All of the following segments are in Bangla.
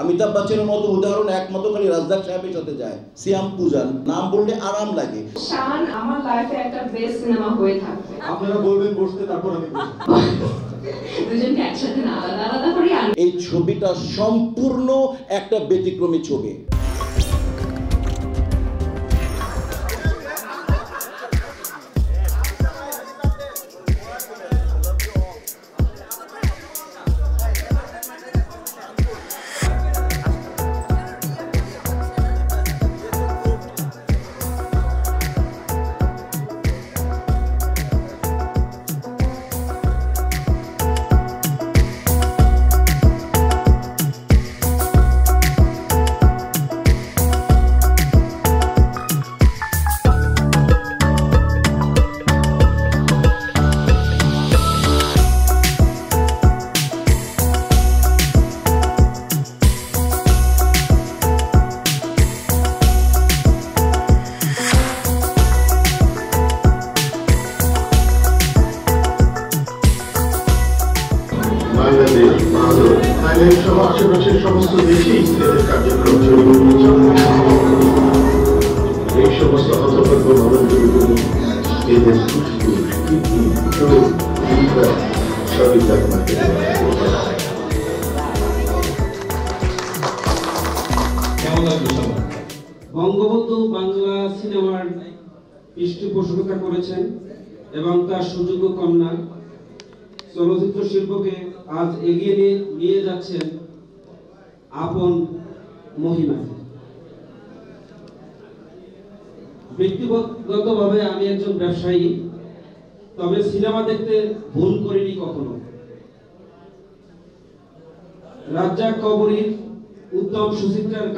অমিতাভ বচ্চনের মতো উদাহরণ একমাত্র খালি রাজদাক সাহেবের সাথে যায়। সিয়াম পূজান নাম বললে আরাম লাগে। শান আমার লাইফে একটা বেস্ট সিনেমা হয়ে থাকবে। আপনারা বলবেন বসতে, তারপর আমি দুজনকে একসাথে না আলাদা আলাদা করে এই ছবিটা সম্পূর্ণ একটা ব্যতিক্রমী ছবি। আশেপাশের সমস্ত দেশেই এদের কার্যক্রম এই সমস্ত হতভাগ্য মানুষগুলো এদের সবই বঙ্গবন্ধু বাংলা সিনেমার পৃষ্ঠপোষকতা করেছেন এবং তার সুযোগ্য কন্যা চলচ্চিত্র শিল্পকে আজ এগিয়ে নিয়ে যাচ্ছেন আপন মহিমা। ব্যক্তিগতভাবে আমি একজন ব্যবসায়ী, তবে সিনেমা দেখতে ভুল করিনি কখনো। রাজ্জাক কবরীর উত্তম সুচিত্রার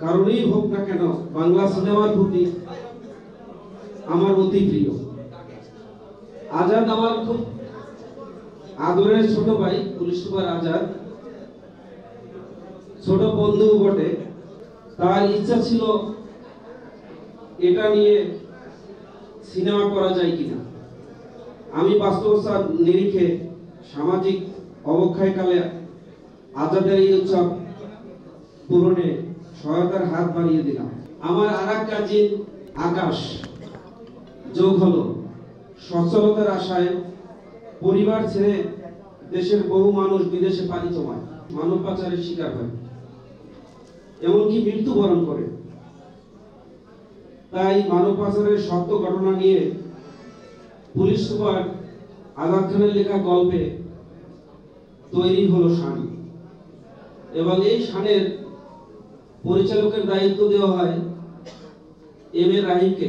কারণেই হোক না কেন বাংলা সিনেমার প্রতি আমার অতি প্রিয়। আজাদ আমার খুব আদরের ছোট ভাই, পুলিশ সুপার আজাদ, ছোট বন্ধু বটে। তার ইচ্ছা ছিল এটা নিয়ে সিনেমা করা যায় কিনা। আমি বাস্তবতার নিরিখে সামাজিক অবক্ষয়কালে আজাদের এই উৎসব পূরণে সহায়তার হাত বাড়িয়ে দিলাম। আমার আরেক কাজিন আকাশ যোগ হলো সচ্ছলতার আশায় পরিবার ছেড়ে দেশের বহু মানুষ বিদেশে পাড়ি জমায়, মানব পাচারের শিকার হয়, এমনকি মৃত্যুবরণ করে। তাই মানব পাচারের সত্য ঘটনা নিয়ে পুলিশ সুপার আজাদ খানের লেখা গল্পে তৈরি হলো শান, এবং এই শানের পরিচালকের দায়িত্ব দেওয়া হয় এম এ রাহিমকে।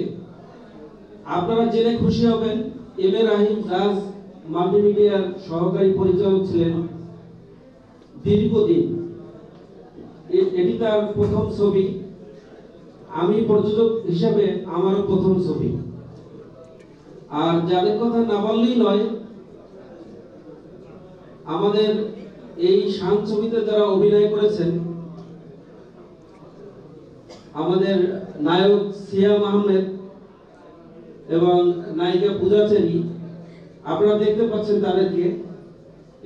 আপনারা জেনে খুশি হবেন, এম এ রাহিম রাজ মাল্টিমিডিয়ার সহকারী পরিচালক ছিলেন দীর্ঘদিন। এটি তার প্রথম ছবি, আমি প্রযোজক হিসেবে আমারও প্রথম ছবি। আর যাদের কথা না বললেই নয়, আমাদের এই শান ছবিতে যারা অভিনয় করেছেন, আমাদের নায়ক সিয়াম আহমেদ এবং নায়িকা পূজা চেরি, আপনারা দেখতে পাচ্ছেন তাদেরকে।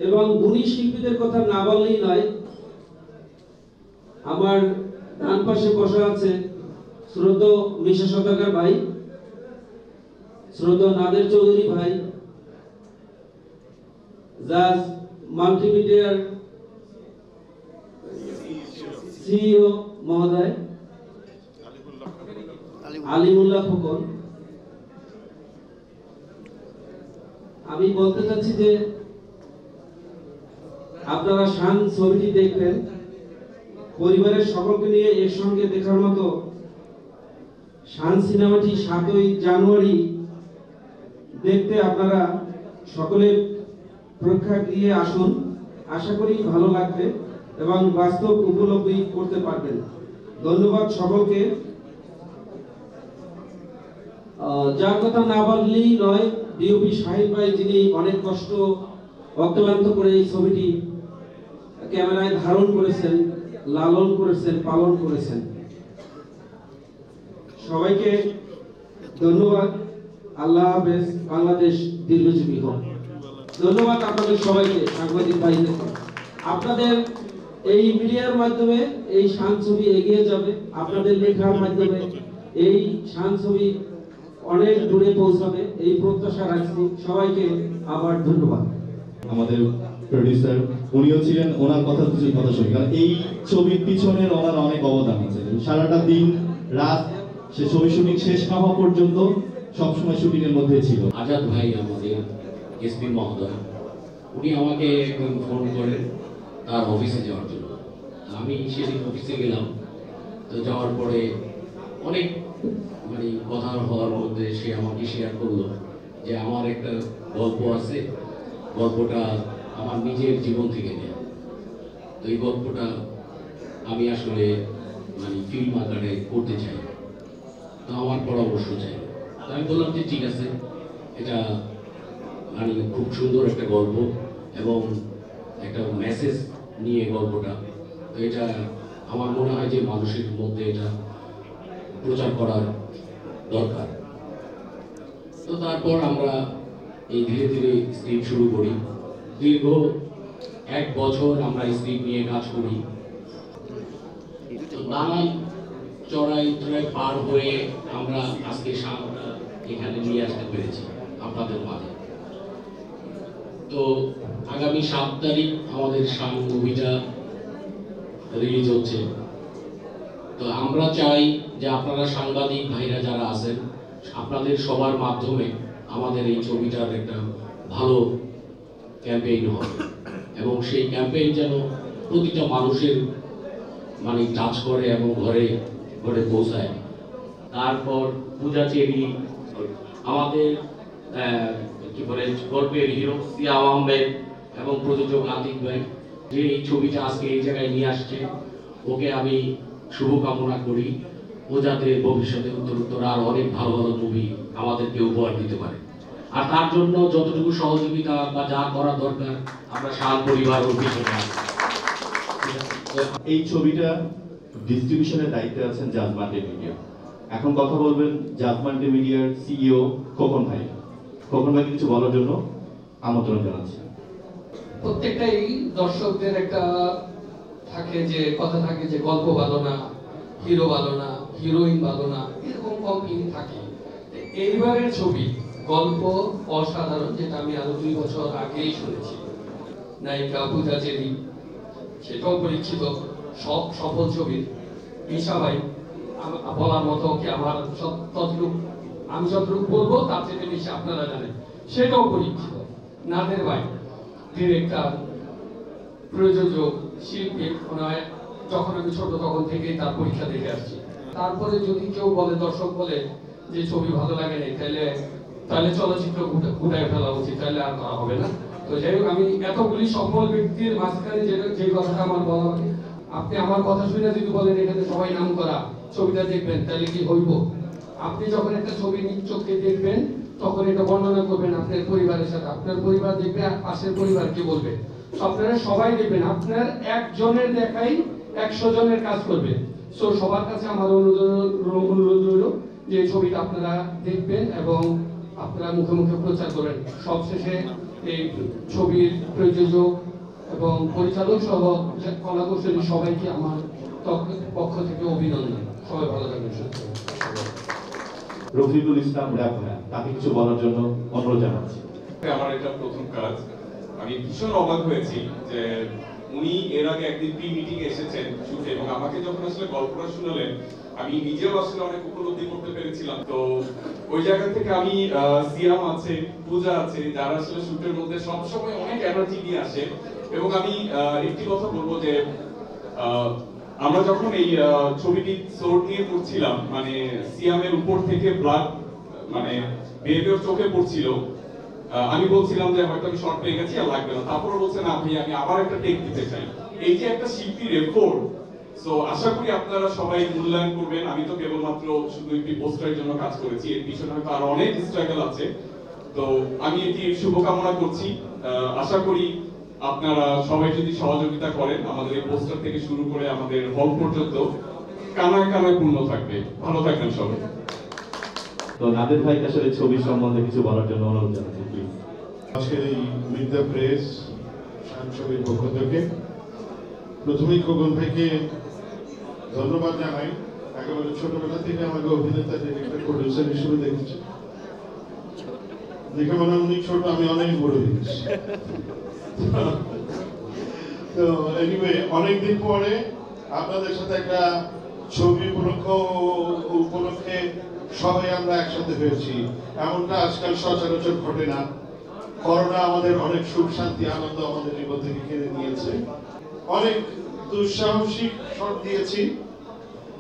এবং গুণী শিল্পীদের কথা না বললেই নয়, আমার ডান পাশে বসা আছে শ্রদ্ধেয় মিশা সদাগর ভাই, শ্রদ্ধেয় নাদের চৌধুরী ভাই, জাজ মাল্টিমিডিয়ার সিইও মহোদয় আলিমুল্লাহ খোকন। আমি বলতে চাচ্ছি যে আপনারা শান ছবিটি দেখবেন, পরিবারের সকলকে নিয়ে এর সঙ্গে দেখার মতো। শান সিনেমাটি 7ই জানুয়ারি দেখতে আপনারা সকলে প্রেক্ষাগৃহে আসুন। আশা করি ভালো লাগবে এবং বাস্তব উপলব্ধি করতে পারবেন। ধন্যবাদ সকলকে। যার কথা না বললেই নয়, ডিওপি শাহিদ ভাই, যিনি অনেক কষ্ট অক্লান্ত করে এই ছবিটি ক্যামেরায় ধারণ করেছেন, লালন করেছেন, পালন করেছেন। সবাইকে ধন্যবাদ। আল্লাহ হাফেজ। বাংলাদেশ দীর্ঘজীবী হোক। ধন্যবাদ আপনাদের সবাইকে, সাংবাদিক ভাইদেরকে। আপনাদের এই মিডিয়ার মাধ্যমে এই শান ছবি এগিয়ে যাবে, আপনাদের লেখার মাধ্যমে এই শান ছবি অনেক দূরে পৌঁছাবে, এই প্রত্যাশা রাখছি। সবাইকে আবার ধন্যবাদ। আমাদের প্রোডিউসার উনিও ছিলেন, ওনার কিছু কথা শুনি, কারণ এই ছবির পিছনের ওনার অনেক অবদান আছে। সারাটা দিন রাত সে ছবি শুটিং শেষ না হওয়া পর্যন্ত সবসময় শুটিং এর মধ্যে ছিল। আজাদ ভাই আমাদের এসপি মহোদয়, উনি আমাকে একদিন ফোন করেন তার অফিসে যাওয়ার জন্য। আমি সেদিন অফিসে গেলাম। তো যাওয়ার পরে অনেক কথা হওয়ার মধ্যে সে আমাকে শেয়ার করলো যে আমার একটা গল্প আছে, গল্পটা আমার নিজের জীবন থেকে নেয়া। তো এই গল্পটা আমি আসলে ফিল্ম আকারে করতে চাই, তো আমার পরামর্শ চাই। তো আমি বললাম যে ঠিক আছে, এটা খুব সুন্দর একটা গল্প এবং একটা মেসেজ নিয়ে গল্পটা, তো এটা আমার মনে হয় যে মানুষের মধ্যে এটা প্রচার করার দরকার। তো তারপর আমরা এই ধীরে ধীরে স্ক্রিপ্ট শুরু করি। দীর্ঘ 1 বছর আমরা স্ক্রিপ্ট নিয়ে কাজ করি। তো নানান চড়াই পার হয়ে আমরা আজকে শানটা এখানে নিয়ে আসতে পেরেছি আপনাদের মাঝে। তো আগামী 7 তারিখ আমাদের শান মুভিটা রিলিজ হচ্ছে। তো আমরা চাই যে আপনারা সাংবাদিক ভাইরা যারা আছেন, আপনাদের সবার মাধ্যমে আমাদের এই ছবিটার একটা ভালো ক্যাম্পেইন হবে এবং সেই ক্যাম্পেইন যেন প্রতিটা মানুষের টাচ করে এবং ঘরে ঘরে পৌঁছায়। তারপর পূজা চেরি, আমাদের গল্পের হিরো সিয়াম আহমেদ এবং প্রযোজক আতিক ভাই, যে এই ছবিটা আজকে এই জায়গায় নিয়ে আসছে, ওকে আমি শুভকামনা করি। ও যাতে ভবিষ্যতে উত্তরোত্তর আর অনেক ভালো ভালো মুভি আমাদেরকে উপহার দিতে পারে। আর তার জন্য যতটুকু সহযোগিতা বা যা করা দরকার আমরা শান পরিবার ও পিছনে আছি। এই ছবিটা ডিস্ট্রিবিউশনের দায়িত্বে আছেন জাজ মাল্টিমিডিয়া। এখন কথা বলবেন জাজ মাল্টিমিডিয়ার সিইও খোকন ভাই। খোকন ভাই কিছু বলার জন্য আমন্ত্রণ জানাচ্ছি। প্রত্যেকটাই দর্শকদের একটা কথা থাকে যে গল্প ভালো না, হিরো ভালো না, হিরোইন ভালো না, এরকম কমপ্লেইন থাকে। এইবারের ছবি গল্প অসাধারণ, যেটা আমি আরো 2 বছর আগেই শুনেছি। নায়িকা পূজা চেরি, সেটাও পরীক্ষিত, সফল ছবির। ঈশা ভাই বলার মতো কি, আমার আমি যতটুকু বলবো তার থেকে বেশি আপনারা জানেন, সেটাও পরীক্ষিত। নাদের ভাই ডিরেক্টর, প্রযোজক, শিল্পী, যখন আমি ছোট তখন থেকেই তার পরীক্ষা দেখে আসছি। তারপরে যদি কেউ বলে, দর্শক বলে যে ছবি ভালো লাগে নাই, তাহলে চলচ্চিত্র গুটায় ফেলা উচিত, তাহলে আর করা হবে না। তো যাই হোক, আমি এতগুলি সফল ব্যক্তির মাঝখানে যে কথাটা আমার বলা, আপনি আমার কথা শুনে যদি বলেন এখানে সবাই নাম করা ছবিটা দেখবেন, তাহলে কি হইব? আপনি যখন একটা ছবি নিজ চোখে দেখবেন, তখন এটা বর্ণনা করবেন আপনার পরিবারের সাথে, আপনার পরিবার দেখবে, পাশের পরিবার কি বলবে, আপনারা সবাই দেখবেন। আপনার একজনের দেখাই 100 জনের কাজ করবে। সো সবার কাছে আমার অনুরোধ রইল যে ছবিটা আপনারা দেখবেন এবং আপনারা মুখে মুখে প্রচার করবেন। সবশেষে এই ছবির প্রযোজক এবং পরিচালক সহ কলাকুশলী সবাইকে আমার পক্ষ থেকে অভিনন্দন। সবাই ভালো থাকবেন, সুস্থ থাকবেন। রফিকুল ইসলাম র‍্যাপ ভাই, তাকে কিছু বলার জন্য অনুরোধ জানাচ্ছি। আমার এটা প্রথম কাজ। আমি ভীষণ অবাক হয়েছি যে উনি এর আগে একদিন প্রি মিটিং এসেছেন শুটে, এবং আমাকে যখন আসলে গল্পটা শুনালেন, আমি নিজেও আসলে অনেক উপলব্ধি করতে পেরেছিলাম। তো ওই জায়গা থেকে আমি সিয়াম আছে, পূজা আছে, যারা আসলে শুটের মধ্যে সবসময় অনেক এনার্জি নিয়ে আসে। এবং আমি একটি কথা বলবো যে আমরা যখন এই ছবিটি সোর্ট নিয়ে করছিলাম, সিয়ামের উপর থেকে ব্লাড বের চোখে পড়ছিল, আমি বলছিলাম যে হয়তো আমি শর্ট পেয়ে গেছি, আর লাগবে না। তারপরে বলছে না ভাই, আমি আবার একটা টেক দিতে চাই। এই যে একটা শিল্পীর এফোর্ট, সো আশা করি আপনারা সবাই মূল্যায়ন করবেন। আমি তো কেবলমাত্র শুধু একটি পোস্টারের জন্য কাজ করেছি, এর পিছনে হয়তো আরো অনেক স্ট্রাগল আছে। তো আমি এটি শুভকামনা করছি। আশা করি আপনারা সবাই যদি সহযোগিতা করেন, আমাদের এই পোস্টার থেকে শুরু করে আমাদের হল পর্যন্ত কানায় কানায় পূর্ণ থাকবে। ভালো থাকবেন সবাই। তো নাদের ভাই আসলে ছবি সম্বন্ধে কিছু বলার জন্য অনুরোধ জানাচ্ছি, প্লিজ। আজকের এই মিড দ্য প্রেস শান ছবির পক্ষ থেকে প্রথমেই খোকন ভাইকে ধন্যবাদ জানাই। একেবারে ছোটবেলা থেকে আমাকে অভিনেতা, ডিরেক্টর, প্রডিউসার হিসেবে দেখেছে। দেখে মনে হয় উনি ছোট, আমি অনেক বড় হয়েছি। তো এনিওয়ে, অনেকদিন পরে আপনাদের সাথে একটা ছবি উপলক্ষে সবাই আমরা একসাথে হয়েছি। এমনটা আজকাল সচরাচর ঘটে না। করোনা আমাদের অনেক সুখ শান্তি আনন্দ আমাদের জীবন থেকে কেড়ে নিয়েছে। অনেক দুঃসাহসিক শট দিয়েছি,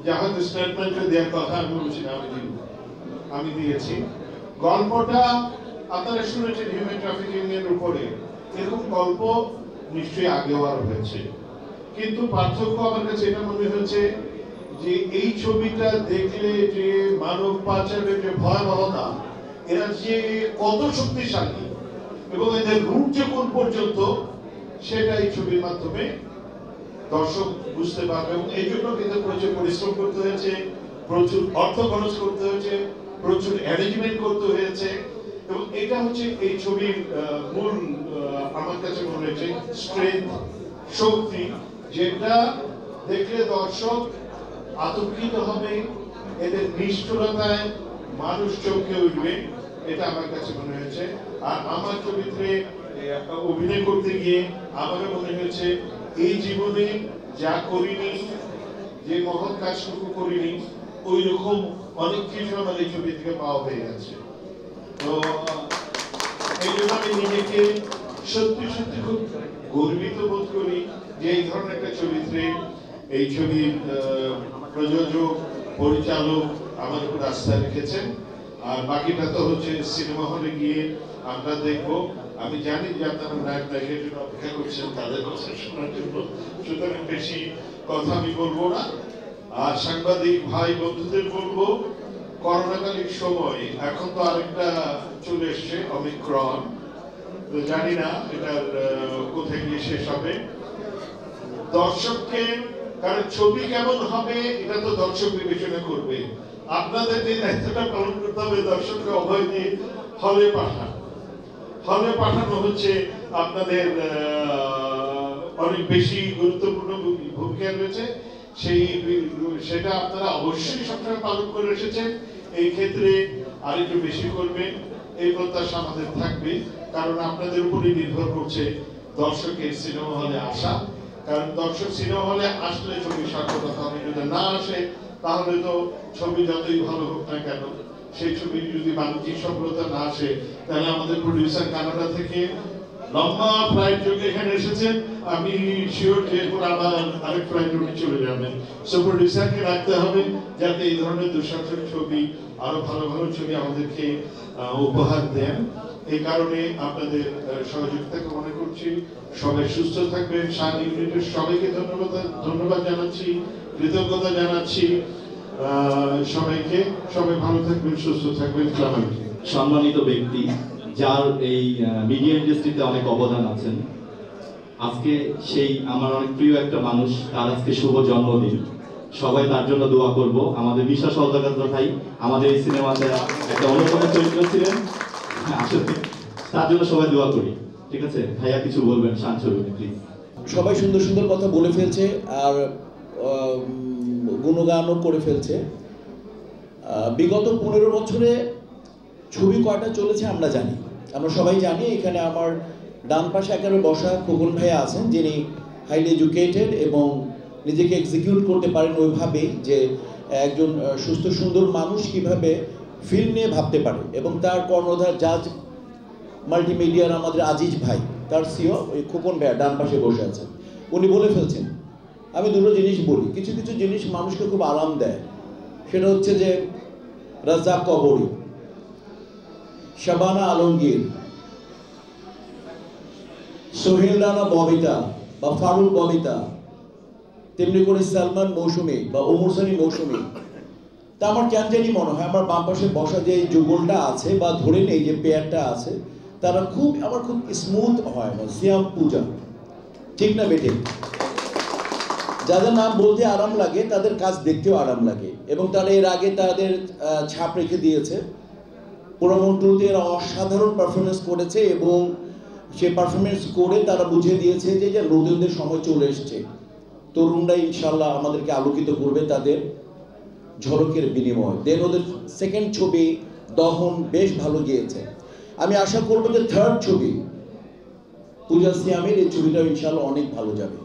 যখন স্টেটমেন্টে দেওয়ার কথা আমি বলছি না, আমি দিয়েছি। গল্পটা আপনারা শুনেছেন হিউম্যান ট্রাফিকিং এর উপরে। এরকম গল্প নিশ্চয়ই আগেও আর হয়েছে, কিন্তু পার্থক্য আমার কাছে এটা মনে হয়েছে যে এই ছবিটা দেখলে যে মানব পাচারের যে ভয়াবহতা, এরা যে কত শক্তিশালী এবং এদের রূপ যে কোন পর্যন্ত, সেটা এই ছবির মাধ্যমে দর্শক বুঝতে পারবে। এবং এই জন্য কিন্তু প্রচুর পরিশ্রম করতে হয়েছে, প্রচুর অর্থ খরচ করতে হয়েছে, প্রচুর অ্যারেঞ্জমেন্ট করতে হয়েছে। এবং এটা হচ্ছে এই ছবির মূল আমার কাছে মনে হয়েছে স্ট্রেংথ, শক্তি, যেটা দেখলে দর্শক আতঙ্কিত হবে, এদের নিষ্ঠুরতায় মানুষ চমকে উঠবে, এটা আমার কাছে মনে হয়েছে। আর আমার চরিত্রে অভিনয় করতে গিয়ে আমার মনে হয়েছে এই জীবনে যা করিনি, যে মহৎ কাজটুকু করিনি, ওই রকম অনেক কিছু আমার এই ছবি থেকে পাওয়া হয়ে গেছে। তো এই জন্য আমি নিজেকে সত্যি সত্যি খুব গর্বিত বোধ করি যে এই ধরনের একটা চরিত্রে এই ছবির প্রযোজক, পরিচালক আমার উপর আস্থা রেখেছেন। আর বাকিটা তো হচ্ছে সিনেমা হলে গিয়ে আমরা দেখবো। আমি জানি যে আপনারা নায়ক নায়িকার জন্য অপেক্ষা করছেন, তাদের কথা শোনার জন্য, সুতরাং বেশি কথা আমি বলবো না। আর সাংবাদিক ভাই বন্ধুদের বলবো, করোনাকালীন সময় এখন তো আরেকটা চলে এসছে ওমিক্রন, তো জানি না এটার কোথায় গিয়ে শেষ হবে। দর্শককে, কারণ ছবি কেমন হবে এটা তো দর্শক বিবেচনা করবে। আপনাদের যে দায়িত্বটা পালন করতে হবে, দর্শককে অভয় দিয়ে হলে পাঠানো হচ্ছে আপনাদের অনেক বেশি গুরুত্বপূর্ণ ভূমিকা রয়েছে। সেটা আপনারা অবশ্যই সবসময় পালন করে এসেছেন। এই ক্ষেত্রে আরেকটু বেশি করবেন, এই প্রত্যাশা আমাদের থাকবে। কারণ আপনাদের উপরই নির্ভর করছে দর্শকের সিনেমা হলে আসা। কারণ দর্শক সিনেমা হলে আসলে ছবি সার্থকতা হবে, যদি না আসে তাহলে তো ছবি যতই ভালো হোক না কেন, সেই ছবি যদি বাণিজ্যিক সফলতা না আসে, তাহলে আমাদের প্রডিউসার কানাডা থেকে লম্বা ফ্লাইট যোগে এখানে এসেছেন, আমি শিওর যে এরপর আবার আরেক ফ্লাইট উঠে চলে যাবেন। সো প্রডিউসারকে রাখতে হবে যাতে এই ধরনের দুঃসাহসিক ছবি, আরো ভালো ভালো ছবি আমাদেরকে উপহার দেন। এই কারণে আপনাদের সহযোগিতা কামনা করছি। সবাই সুস্থ থাকবেন। শান ইউনিটের সবাইকে ধন্যবাদ জানাচ্ছি, কৃতজ্ঞতা জানাচ্ছি সবাইকে। সবাই ভালো থাকবেন, সুস্থ থাকবেন। সম্মানিত ব্যক্তি, যার এই মিডিয়া ইন্ডাস্ট্রিতে অনেক অবদান আছেন, আজকে সেই আমার অনেক প্রিয় একটা মানুষ, তার আজকে শুভ জন্মদিন। সবাই তার জন্য দোয়া করব। আমাদের বিশ্বাস সওদাগর ভাই আমাদের এই সিনেমাতে একটা অন্যতম চরিত্র ছিলেন, আসলে তার জন্য সবাই দোয়া করি। ঠিক আছে ভাইয়া, কিছু বলবেন শান ছবিতে প্লিজ। সবাই সুন্দর সুন্দর কথা বলে ফেলছে আর গুণগানও করে ফেলছে। বিগত 15 বছরে ছবি কয়টা চলেছে আমরা জানি, আমরা সবাই জানি। এখানে আমার ডান পাশে একেবারে বসা খোকন ভাইয়া আছেন, যিনি হাইলি এডুকেটেড এবং নিজেকে এক্সিকিউট করতে পারেন ওইভাবেই যে একজন সুস্থ সুন্দর মানুষ কিভাবে ফিল্ম নিয়ে ভাবতে পারে। এবং তার কর্ণধার জাজ মাল্টিমিডিয়ার আমাদের আজিজ ভাই, তার সিও ওই খোকন ভাইয়া ডান পাশে বসে আছেন। উনি বলে ফেলছেন, আমি দুটো জিনিস বলি, কিছু কিছু জিনিস মানুষকে খুব আরাম দেয়। সেটা হচ্ছে যে রাজ্জাক কবরী, শাবানা আলমগীর, সোহেল রানা ববিতা বা ফারুক ববিতা, তেমনি করে সালমান মৌসুমী বা ওমর সানি মৌসুমী। তা আমার কেন জানি মনে হয় আমার বাম পাশে বসা যে যুগলটা আছে বা ধরে নেই যে পেয়ারটা আছে, তারা আমার খুব স্মুথ হয় না। সিয়াম পূজা, ঠিক না বেটে? যাদের নাম বলতে আরাম লাগে তাদের কাজ দেখতেও আরাম লাগে। এবং তারা এর আগে তাদের ছাপ রেখে দিয়েছে। পুরোমন্টুতে এরা অসাধারণ পারফরমেন্স করেছে এবং সে পারফরমেন্স করে তারা বুঝিয়ে দিয়েছে যে নতুনদের সময় চলে এসছে। তরুণরা ইনশাল্লাহ আমাদেরকে আলোকিত করবে তাদের ঝলকের বিনিময়। দেন ওদের সেকেন্ড ছবি দহন বেশ ভালো গিয়েছে। আমি আশা করবো যে থার্ড ছবি পূজা সিয়ামের এই ছবিটাও ইনশাল্লাহ অনেক ভালো যাবে।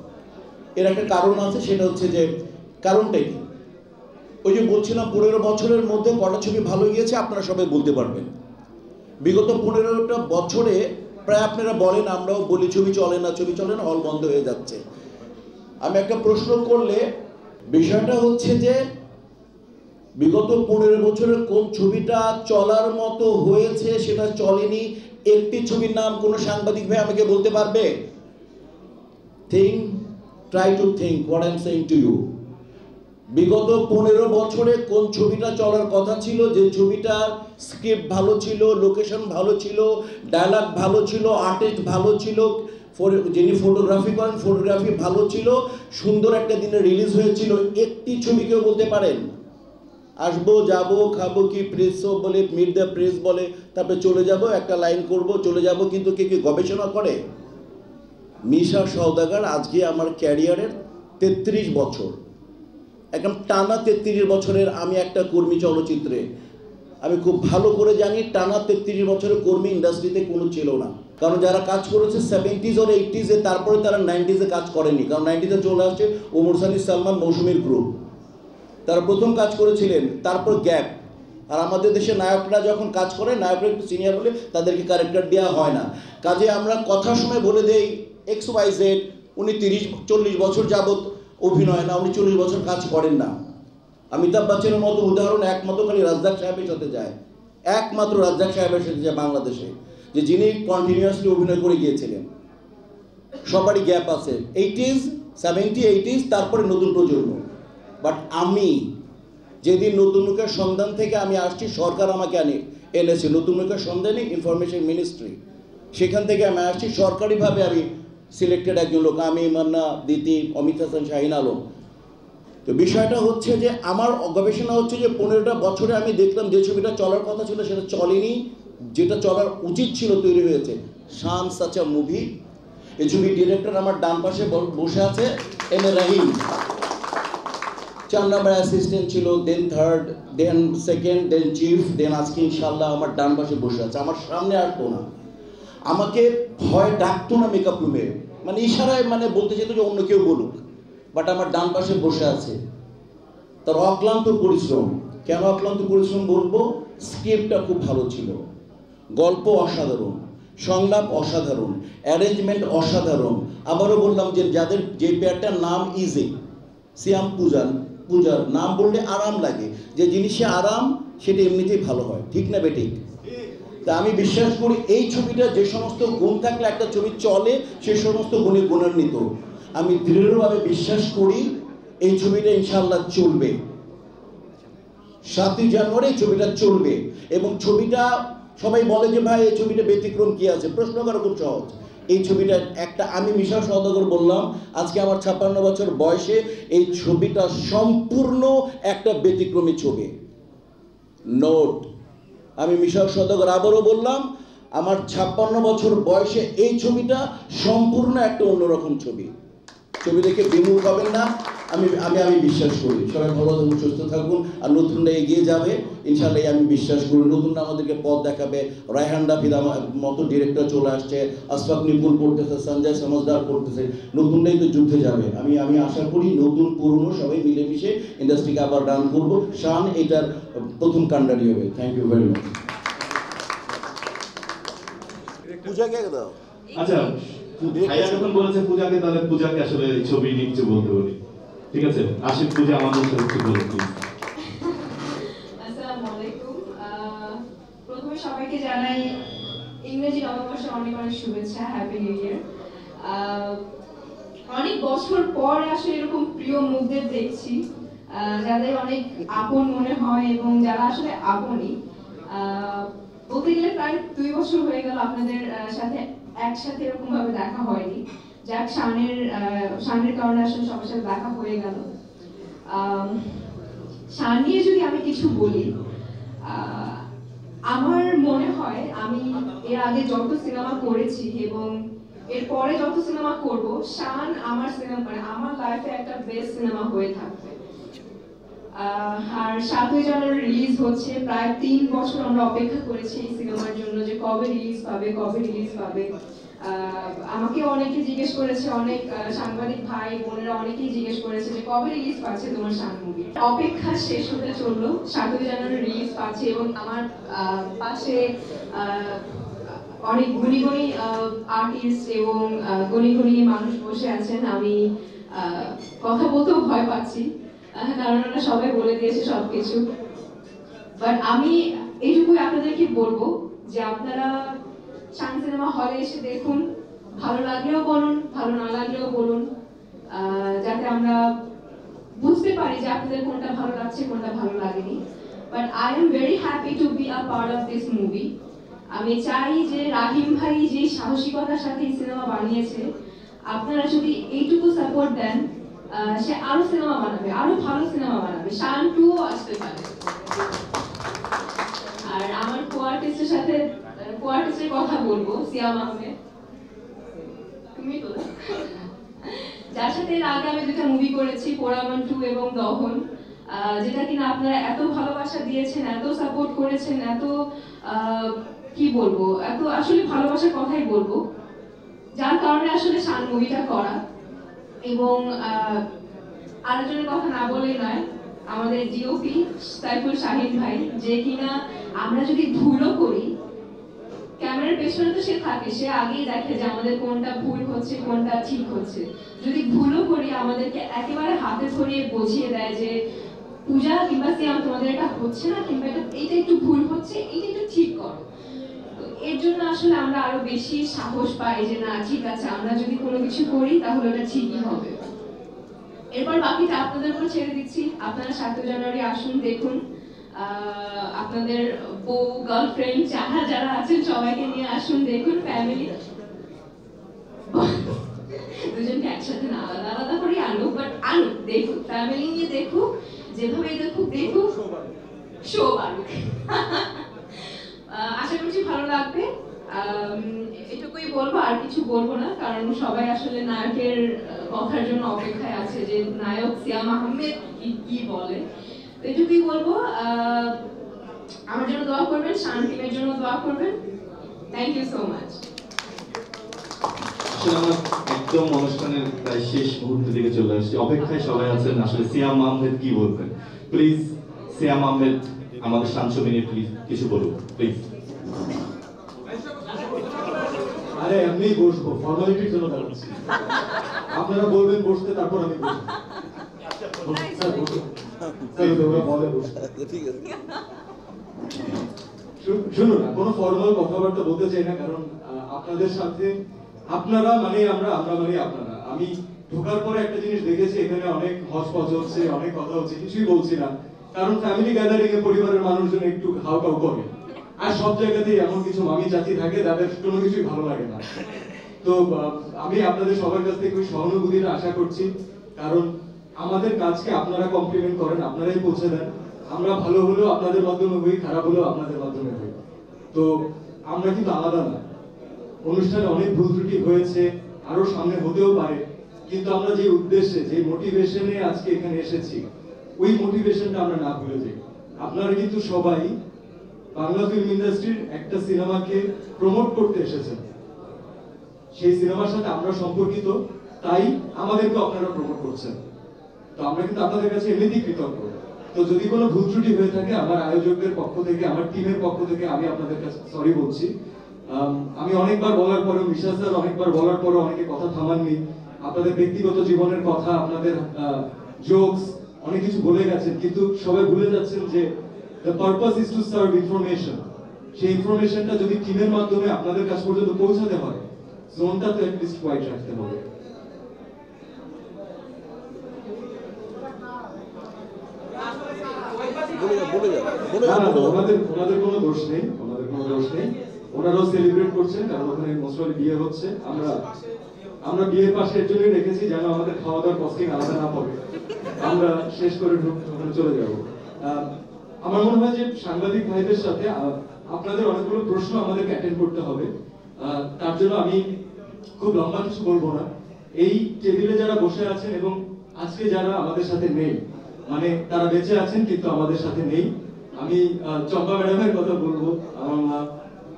এর একটা কারণ আছে, সেটা হচ্ছে যে কারণটা কি, ওই যে বলছিলাম 15 বছরের মধ্যে কটা ছবি ভালো গিয়েছে আপনারা সবাই বলতে পারবেন। বিগত 15টা বছরে প্রায় আপনারা বলেন, আমরাও বলি ছবি চলে না, হল বন্ধ হয়ে যাচ্ছে। আমি একটা প্রশ্ন করলে বিষয়টা হচ্ছে যে বিগত 15 বছরে কোন ছবিটা চলার মতো হয়েছে সেটা চলেনি, একটি ছবির নাম কোনো সাংবাদিক ভাই আমাকে বলতে পারবে? Try to think what I am saying to you. বিগত 15 বছরে কোন ছবিটা চলার কথা ছিল, যে ছবিটার স্ক্রিপ্ট ভালো ছিল, লোকেশন ভালো ছিল, ডায়লগ ভালো ছিল, আর্টিস্ট ভালো ছিল, যিনি ফটোগ্রাফি করেন ফটোগ্রাফি ভালো ছিল, সুন্দর একটা দিনে রিলিজ হয়েছিল, একটি ছবি কেউ বলতে পারেন? আসবো যাবো খাবো কি প্রেস বলে, মিট দ্য প্রেস বলে, তারপরে চলে যাব, একটা লাইন করব চলে যাব, কিন্তু কে কি গবেষণা করে? মিশা সওদাগর আজকে আমার ক্যারিয়ারের 33 বছর, একদম টানা 33 বছরের আমি একটা কর্মী চলচ্চিত্রে। আমি খুব ভালো করে জানি টানা 33 বছরের কর্মী ইন্ডাস্ট্রিতে কোনো ছিল না। কারণ যারা কাজ করেছে 70s আর 80s তারপরে তারা 90s কাজ করেনি, কারণ 90s চলে আসছে ওমর সানি, সালমান, মৌসুমীর গ্রুপ, তারা প্রথম কাজ করেছিলেন, তারপর গ্যাপ। আর আমাদের দেশে নায়করা যখন কাজ করে, নায়করা একটু সিনিয়র হলে তাদেরকে ক্যারেক্টার দেওয়া হয় না। কাজে আমরা কথার সময় বলে দেই XYZ উনি 30-40 বছর যাবৎ অভিনয় না, উনি 40 বছর কাজ করেন না। অমিতাভ বচ্চনের মতো উদাহরণ একমাত্র খালি রাজ্জাক সাহেবের সাথে যায়, একমাত্র রাজ্জাক সাহেবের সাথে যায় বাংলাদেশে, যে যিনি কন্টিনিউয়াসলি অভিনয় করে গিয়েছিলেন। সবারই গ্যাপ আছে, 80s 70 80s, তারপরে নতুন প্রজন্ম। বাট আমি যেদিন নতুন মুখের সন্ধান থেকে আমি আসছি, সরকার আমাকে এনেছে নতুন মুখের সন্ধানে, ইনফরমেশন মিনিস্ট্রি, সেখান থেকে আমি আসছি সরকারিভাবে আমি সিলেক্টেড একজন লোক, আমি, মান্না, দিতি, অমিত হাসান, শাহিন আলম। তো বিষয়টা হচ্ছে যে আমার গবেষণা হচ্ছে যে 15টা বছরে আমি দেখলাম যে ছবিটা চলার কথা ছিল সেটা চলেনি, যেটা চলার উচিত ছিল তৈরি হয়েছে। শান সাচ আ মুভি, এই ছবির ডিরেক্টর আমার ডান পাশে বসে আছে, M A Rahim. 4 number assistant ছিল, দেন থার্ড, দেন সেকেন্ড, দেন চিফ, দেন আজকে ইনশাল্লাহ আমার ডান পাশে বসে আছে। আমার সামনে আসতো না, আমাকে ভয় ডাকতো না মেকআপ রুমে, মানে ইশারায় মানে বলতে চাইতো যে অন্য কেউ বলুক, বাট আমার ডান পাশে বসে আছে। তার অক্লান্ত পরিশ্রম। কেন অক্লান্ত পরিশ্রম বলবো? স্ক্রিপ্টটা খুব ভালো ছিল, গল্প অসাধারণ, সংলাপ অসাধারণ, অ্যারেঞ্জমেন্ট অসাধারণ। আবারও বললাম যে যাদের যে পেয়ারটার নাম ইজি, সিয়াম পূজার নাম বললে আরাম লাগে, যে জিনিসে আরাম সেটা এমনিতেই ভালো হয়, ঠিক না বেঠিক? তা আমি বিশ্বাস করি এই ছবিটা যে সমস্ত গুণ থাকলে একটা ছবি চলে, সে সমস্ত গুণে গুণান্বিত। আমি দৃঢ়ভাবে বিশ্বাস করি এই ছবিটা ইনশাআল্লাহ চলবে, 7ই জানুয়ারি এই ছবিটা চলবে। এবং ছবিটা সবাই বলে যে ভাই এই ছবিটা ব্যতিক্রম কি আছে, প্রশ্ন করা খুব সহজ। এই ছবিটা একটা, আমি মিশা সওদাগর বললাম আজকে আমার 56 বছর বয়সে, এই ছবিটা সম্পূর্ণ একটা ব্যতিক্রমী ছবি। নোট, আমি মিশা সওদাগর আবারও বললাম আমার 56 বছর বয়সে এই ছবিটা সম্পূর্ণ একটা অন্যরকম ছবি। ছবি দেখে বিমুখ হবেন না, আমি বিশ্বাস করি। সবাই ভালো থাকুন, সুস্থ থাকুন, আর নতুনরা এগিয়ে যাবে ইনশাআল্লাহ, আমি বিশ্বাস করি। নতুনরা আমাদেরকে পথ দেখাবে। রায়হান রাফিদ মতো ডিরেক্টর চলে আসছে, আশফাক নিপুল করতেছে, সঞ্জয় সমজদার করতেছে, নতুনরাই তো যুদ্ধে যাবে। আমি আশা করি নতুন পুরনো সবাই মিলেমিশে ইন্ডাস্ট্রিকে আবার রান করবো। শান এটার প্রথম কান্ডারি হবে। Thank you very much. পূজাকে দাও। আচ্ছা, ভাইয়া যখন বলেছে পূজাকে, তাহলে পূজাকে আসলে ছবি নিয়ে কিছু বলতে বলি, ঠিক আছে? আশিক, পূজা আমাদের সাথে একটু বলুন প্লিজ। আসসালামু আলাইকুম। প্রথমে সবাইকে জানাই ইংরেজি নববর্ষে অনেক অনেক শুভেচ্ছা, হ্যাপি নিউ ইয়ার। অনেক বছর পর আসলে এরকম প্রিয় মুখদের দেখছি, যাদের অনেক আপন মনে হয় এবং যারা আসলে আপনই। বলতে গেলে প্রায় 2 বছর হয়ে গেল আপনাদের সাথে একসাথে এরকম ভাবে দেখা হয়নি। যাক, শানের কারণে আসলে সবার সাথে দেখা হয়ে গেল। শান নিয়ে যদি আমি কিছু বলি, আমার মনে হয় আমি এর আগে যত সিনেমা করেছি এবং এরপরে যত সিনেমা করব, শান আমার সিনেমা মানে আমার লাইফে একটা বেস্ট সিনেমা হয়ে থাকবে। আর 7ই জানুয়ারি রিলিজ হচ্ছে। প্রায় 3 বছর আমরা অপেক্ষা করেছি এই সিনেমার জন্য, যে কবে রিলিজ পাবে, কবে রিলিজ পাবে। আমাকে অনেকে জিজ্ঞেস করেছে, অনেক সাংবাদিক ভাই বোনেরা অনেকেই জিজ্ঞেস করেছে যে কবে রিলিজ পাচ্ছে তোমার শান মুভি। অপেক্ষা শেষ হতে চললো, 7ই জানুয়ারি রিলিজ পাচ্ছে এবং আমার পাশে অনেক গুণী গুণী আর্টিস্ট এবং গুণী গুণী মানুষ বসে আছেন। আমি কথা বলতেও ভয় পাচ্ছি, কারণ ওরা সবাই বলে দিয়েছে সবকিছু। বাট আমি এইটুকুই আপনাদেরকে বলবো যে আপনারা শান সিনেমা হলে এসে দেখুন, ভালো লাগলেও বলুন, ভালো না লাগলেও বলুন, যাতে আমরা বুঝতে পারি যে আপনাদের কোনটা ভালো লাগছে, কোনটা ভালো লাগেনি। But I am very happy to be a part of this movie. আমি চাই যে রাহিম ভাই যে সাহসিকতার সাথে এই সিনেমা বানিয়েছে, আপনারা যদি এইটুকু সাপোর্ট দেন, সে আরো সিনেমা বানাবে, আরো ভালো সিনেমা বানাবে, শান 2 আসতে পারে। আর আমার কো-আর্টিস্টের সাথে কো-আর্টিস্টের কথা বলবো, সিয়াম আহমেদ, তুমি তো যার সাথে এর আগে আমি 2টা মুভি করেছি, পোড়ামন 2 এবং দহন, যেটা কিনা আপনারা এত ভালোবাসা দিয়েছেন, এত সাপোর্ট করেছেন, এত কি বলবো, এত আসলে ভালোবাসার কথাই বলবো, যার কারণে আসলে শান মুভিটা করা। এবং আরেকজনের কথা না বলেই নয়, আমাদের ডিওপি সাইফুল শাহিন ভাই, যে কিনা আমরা যদি ভুলও করি, ক্যামেরার পেছনে তো সে থাকে, সে আগেই দেখে যে আমাদের কোনটা ভুল হচ্ছে, কোনটা ঠিক হচ্ছে। যদি ভুলও করি, আমাদেরকে একেবারে হাতে ধরিয়ে বুঝিয়ে দেয় যে পূজা কিংবা সিয়াম তোমাদের এটা হচ্ছে না, কিংবা এটা একটু ভুল হচ্ছে, এটা একটু ঠিক করো। এর জন্য আসলে আমরা আরো বেশি সাহস পাই যে না ঠিক আছে, আমরা যদি কোনো কিছু করি তাহলে ওটা ঠিকই হবে। এরপর বাকিটা আপনাদের উপর ছেড়ে দিচ্ছি। আপনারা 7ই জানুয়ারি আসুন, দেখুন, আপনাদের বউ, গার্লফ্রেন্ড যারা যারা আছেন সবাইকে নিয়ে আসুন, দেখুন, ফ্যামিলি দুজনকে একসাথে না আলাদা আলাদা করে আনুক, বাট আনুক, দেখুক, ফ্যামিলি নিয়ে দেখুক, যেভাবে দেখুক, শো বানুক। আশা করছি ভালো লাগবে। এটুকুই বলবো, আর কিছু বলবো না, কারণ সবাই আসলে নায়কের কথার জন্য অপেক্ষায় আছে যে নায়ক সিয়াম আহমেদ কি বলে। এটুকুই বলবো, আমার জন্য দোয়া করবেন, শান টিমের জন্য দোয়া করবেন। Thank you so much. আসলে আমরা একদম অনুষ্ঠানের প্রায় শেষ মুহূর্তের দিকে চলে আসছি, অপেক্ষায় সবাই আছেন আসলে সিয়াম আহমেদ কি বলবেন। প্লিজ সিয়াম আহমেদ আমাদের শান ছবি নিয়ে প্লিজ কিছু বলুন, প্লিজ। আরে এমনি বসবো, ফর্মালিটির জন্য দাঁড়াচ্ছি। আপনারা বলবেন বসতে, তারপর আমি বসবো। স্যার বসুন, স্যার ওরা বলে বসতে। শুনুন না, কোনো ফর্মাল কথাবার্তা বলতে চাই না, কারণ আপনাদের সাথে আপনারা মানে আমরা মানে আপনারা। আমি ঢোকার পরে একটা জিনিস দেখেছি, এখানে অনেক হসপচ হচ্ছে, অনেক কথা হচ্ছে, কিছুই বলছি না, কারণ ফ্যামিলি গ্যাদারিং এ পরিবারের মানুষজন একটু হাউকাউ করে। আর সব জায়গাতেই এমন কিছু মামি চাচি থাকে যাদের কোনো কিছুই ভালো লাগে না। তো আমি আপনাদের সবার কাছ থেকে ওই সহানুভূতিটা আশা করছি, কারণ আমাদের কাজকে আপনারা কমপ্লিমেন্ট করেন, আপনারাই পৌঁছে দেন। আমরা ভালো হলেও আপনাদের মাধ্যমে হই, খারাপ হলেও আপনাদের মাধ্যমে হই। তো আমরা কিন্তু আলাদা না। অনুষ্ঠানে অনেক ভুল ত্রুটি হয়েছে, আরো সামনে হতেও পারে, কিন্তু আমরা যে উদ্দেশ্যে, যে মোটিভেশনে আজকে এখানে এসেছি, ওই মোটিভেশনটা আমরা না ভুলে যাই। আপনারা কিন্তু সবাই বাংলা ফিল্ম ইন্ডাস্ট্রির একটা সিনেমাকে প্রমোট করতে এসেছেন, সেই সিনেমার সাথে আমরা সম্পর্কিত, তাই আমাদেরকে আপনারা প্রমোট করছেন। তো আমরা কিন্তু আপনাদের কাছে এমনিতেই কৃতজ্ঞ। তো যদি কোনো ভুল ত্রুটি হয়ে থাকে, আমার আয়োজকদের পক্ষ থেকে, আমার টিমের পক্ষ থেকে আমি আপনাদের কাছে সরি বলছি। আমি অনেকবার বলার পরেও, মিশা স্যার অনেকবার বলার পরেও অনেকে কথা থামাননি। আপনাদের ব্যক্তিগত জীবনের কথা, আপনাদের জোকস অনেক কিছু বলে গেছেন, কিন্তু সবাই ভুলে যাচ্ছেন যে the purpose is to serve information. সেই ইনফরমেশনটা যদি টিমের মাধ্যমে আপনাদের কাছ পর্যন্ত পৌঁছাতে হয়, জোনটা তো অ্যাটলিস্ট কোয়াইট রাখতে হবে। ওনাদের কোনো দোষ নেই, ওনারাও সেলিব্রেট করছেন, কারণ ওখানে মোস্টলি বিয়ে হচ্ছে। আমরা বিয়ের পাশে এর জন্যই রেখেছি যেন আমাদের খাওয়া দাওয়ার কস্টিং আলাদা না পড়ে, আমরা শেষ করে ওখানে চলে যাব। আমার মনে হয় যে সাংবাদিক ভাইদের সাথে আপনাদের অনেকগুলো প্রশ্ন আমাদেরকে অ্যাটেন্ড করতে হবে। তার জন্য আমি খুব লম্বা কিছু বলবো না। এই টেবিলে যারা বসে আছেন এবং আজকে যারা আমাদের সাথে নেই, মানে তারা বেঁচে আছেন কিন্তু আমাদের সাথে নেই, আমি চম্পা ম্যাডামের কথা বলবো, আমার মা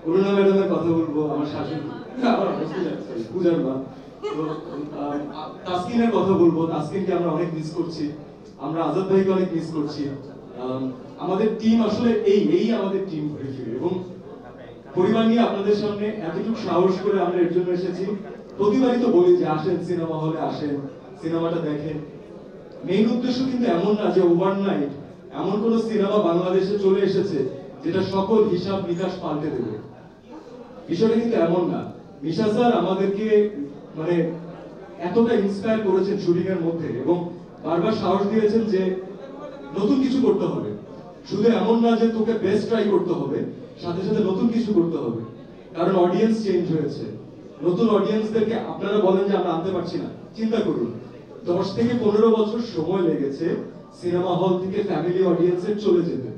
অরুণা ম্যাডামের কথা বলবো, আমার শাশুড়ি, আমার পূজার মা, তো তাসকিনের কথা বলবো। তাসকিনকে আমরা অনেক মিস করছি, আমরা আজাদ ভাইকে অনেক মিস করছি। আমাদের টিম আসলে এই আমাদের টিম ঘুরে ফিরে, এবং পরিবার নিয়ে আপনাদের সামনে এতটুকু সাহস করে আমরা এর জন্য এসেছি। প্রতিবারই তো বলি যে আসেন সিনেমা হলে, আসেন সিনেমাটা দেখেন। মেইন উদ্দেশ্য কিন্তু এমন না যে ওভারনাইট এমন কোন সিনেমা বাংলাদেশে চলে এসেছে যেটা সকল হিসাব নিকাশ পাল্টে দেবে, বিষয়টা কিন্তু এমন না। মিশা স্যার আমাদেরকে মানে এতটা ইন্সপায়ার করেছেন শুটিং এর মধ্যে, এবং বারবার সাহস দিয়েছেন যে নতুন কিছু করতে হবে, শুধু এমন না যে তোকে বেস্ট ট্রাই করতে হবে, সাথে সাথে নতুন কিছু করতে হবে, কারণ অডিয়েন্স চেঞ্জ হয়েছে। নতুন অডিয়েন্সদেরকে আপনারা বলেন যে আমরা আনতে পারছি না, চিন্তা করুন 10 থেকে 15 বছর সময় লেগেছে সিনেমা হল থেকে ফ্যামিলি অডিয়েন্সের চলে যেতে,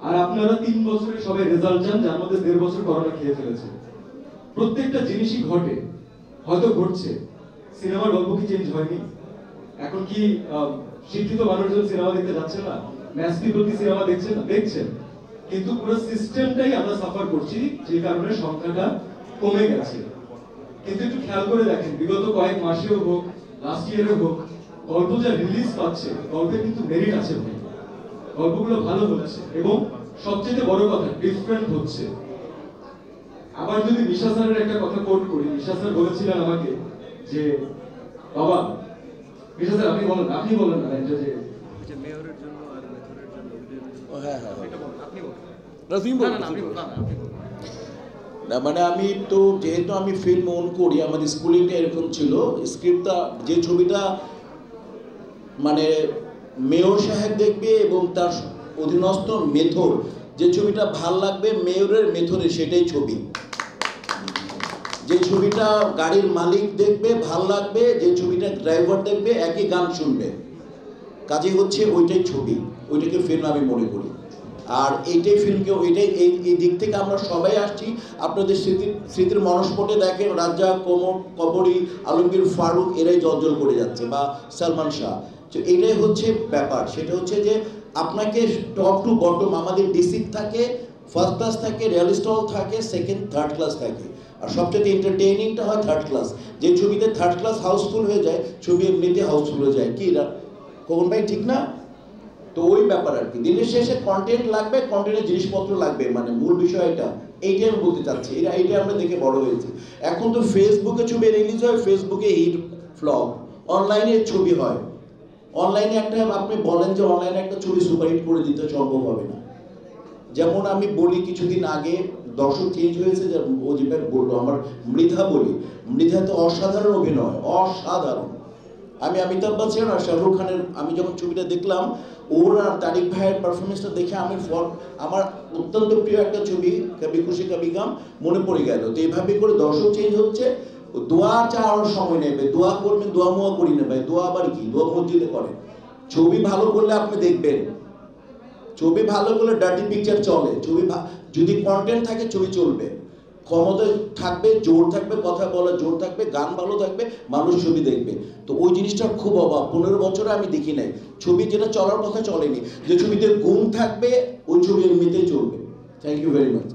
আর আপনারা 3 বছরে সবাই রেজাল্ট চান, যার মধ্যে 1.5 বছর করোনা খেয়ে ফেলেছে। প্রত্যেকটা জিনিসই ঘটে, হয়তো ঘটছে, সিনেমার গল্প কি চেঞ্জ হয়নি? এখন কি শিক্ষিত মানুষজন সিনেমা দেখতে যাচ্ছেন না? ম্যাস পিপল কি সিনেমা দেখছেন না? দেখছেন, কিন্তু পুরো সিস্টেমটাই আমরা সাফার করছি, যে কারণে সংখ্যাটা কমে গেছে। কিন্তু একটু খেয়াল করে দেখেন, বিগত কয়েক মাসেও হোক, লাস্ট ইয়ারে হোক, গল্প যা রিলিজ পাচ্ছে, গল্পে কিন্তু মেরিট আছে ভাই, গল্পগুলো ভালো হচ্ছে, এবং সবচেয়ে বড় কথা ডিফারেন্ট হচ্ছে। আবার যদি মিশা স্যারের একটা কথা কোট করি, মিশা স্যার বলেছিলেন আমাকে যে বাবা, মিশা স্যার আপনি বলেন না এটা যে মেয়রের জন্য আর মেথডের জন্য, হ্যাঁ আপনি বলেন না, মানে আমি তো যেহেতু আমি ফিল্ম ওন করি, আমাদের স্কুলিংটা এরকম ছিল, স্ক্রিপ্টটা যে ছবিটা মানে মেয়র সাহেব দেখবে এবং তার অধীনস্থ মেথর, যে ছবিটা ভাল লাগবে মেয়রের মেথরে সেটাই ছবি। যে ছবিটা গাড়ির মালিক দেখবে ভাল লাগবে, যে ছবিটা ড্রাইভার দেখবে একই গান শুনবে, কাজে হচ্ছে ওইটাই ছবি, ওইটাকে ফিল্ম আমি মনে করি। আর এইটাই ফিল্মকে ওইটাই এই দিক থেকে আমরা সবাই আসছি। আপনাদের স্মৃতির মনস্পটে দেখেন রাজ্জাক, কবরী, আলমগীর ফারুক এরাই জলজল করে যাচ্ছে, বা সালমান শাহ। তো এইটাই হচ্ছে ব্যাপার, সেটা হচ্ছে যে আপনাকে টপ টু বটম আমাদের ডিসিক থাকে, ফার্স্ট ক্লাস থাকে, রিয়ালিস্ট হল থাকে, সেকেন্ড থার্ড ক্লাস থাকে, আর সবচেয়ে এন্টারটেইনিংটা হয় থার্ড ক্লাস। যে ছবিতে থার্ড ক্লাস হাউসফুল হয়ে যায়, ছবি এমনিতে হাউসফুল হয়ে যায়। কি খোকন ভাই ঠিক না? তো ওই ব্যাপার আর কি, দিনের শেষে কন্টেন্ট লাগবে, কন্টেন্টের জিনিসপত্র লাগবে, মানে মূল বিষয়টা এইটাই আমি বলতে চাচ্ছি। এইটা আমরা দেখে বড় হয়েছি। এখন তো ফেসবুকে ছবি রিলিজ হয়, ফেসবুকে হিট ফ্লপ, অনলাইনে ছবি হয়, অনলাইনে একটা আপনি বলেন যে অনলাইনে একটা ছবি সুপারহিট করে দিতে সম্ভব হবে না। যেমন আমি বলি কিছুদিন আগে দর্শক চেঞ্জ হয়েছে, যে ও যেটা বললো, আমার মৃধা বলি, মৃধা তো অসাধারণ অভিনয়, অসাধারণ। আমি অমিতাভ বচ্চন আর শাহরুখ খানের আমি যখন ছবিটা দেখলাম, ওর আর তারিক ভাইয়ের পারফরমেন্সটা দেখে আমার অত্যন্ত প্রিয় একটা ছবি কবি খুশি কবি গাম মনে পড়ে গেল। তো এইভাবে করে দর্শক চেঞ্জ হচ্ছে। দোয়া চাওয়ার সময় নেবে, দোয়া করবেন, দোয়া মোয়া করি না ভাই, দোয়া আবার কি, দোয়া মসজিদে করেন। ছবি ভালো করলে আপনি দেখবেন, ছবি ভালো করলে ডার্টি পিকচার চলে, ছবি যদি কন্টেন্ট থাকে ছবি চলবে, ক্ষমতা থাকবে, জোর থাকবে, কথা বলার জোর থাকবে, গান ভালো থাকবে, মানুষ ছবি দেখবে। তো ওই জিনিসটার খুব অভাব, 15 বছরে আমি দেখি নাই ছবি যেটা চলার কথা চলেনি। যে ছবিতে গুণ থাকবে ওই ছবি এমনিতেই চলবে। Thank you very much.